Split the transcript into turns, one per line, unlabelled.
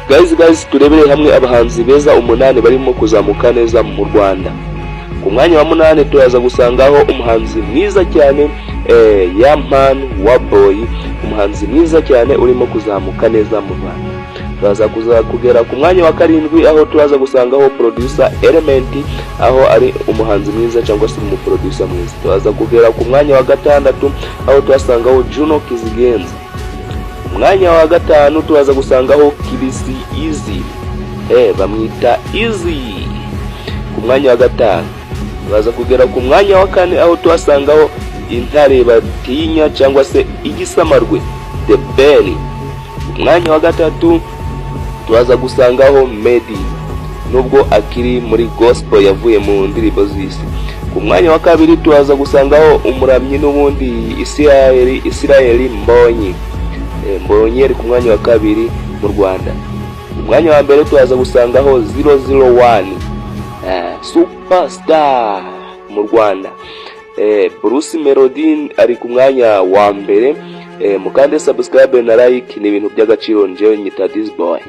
guys turebere hamwe abahanzi beza 8 barimo kuzamuka neza mu Rwanda. Ku mwanya wa 8 turaza gusangaho umuhanzi mwiza cyane Yaman wa Boy, umuhanzi mwiza cyane urimo kuzamuka neza mu Rwanda. Turaza kugera ku mwanya wa 7 aho turaza gusangaho producer Element, aho ari umuhanzi mwiza cyangwa se umuproducer mwiza. Turaza kugera ku mwanya wa 6 aho twasangaho Juno Kizigenza. Mwanya wa 5 turaza gusangaho Kibisi Easy, bamwita Easy. Ku mwanya wa 5 turaza kugera ku mwanya wa 4 aho twasangaho Intare Batinya cyangwa se Igisamarwe The Belly. Ku mwanya wa 3 turaza gusangaho Medi, nubwo akiri muri gospel yavuye mu ndirimbo z'isi. Ku mwanya wa 2 turaza gusangaho umuramyi n'ubundi Israel Mbonyi ari ku mwanya wa 2 mu Rwanda. Ku mwanya wa 1 turaza gusangaho 001 superstar mu Rwanda. Bruce Melody ari ku mwanya wa 1. Mukande subscribe na like, ni ibintu by'agaciro. Njewe nyita this boy.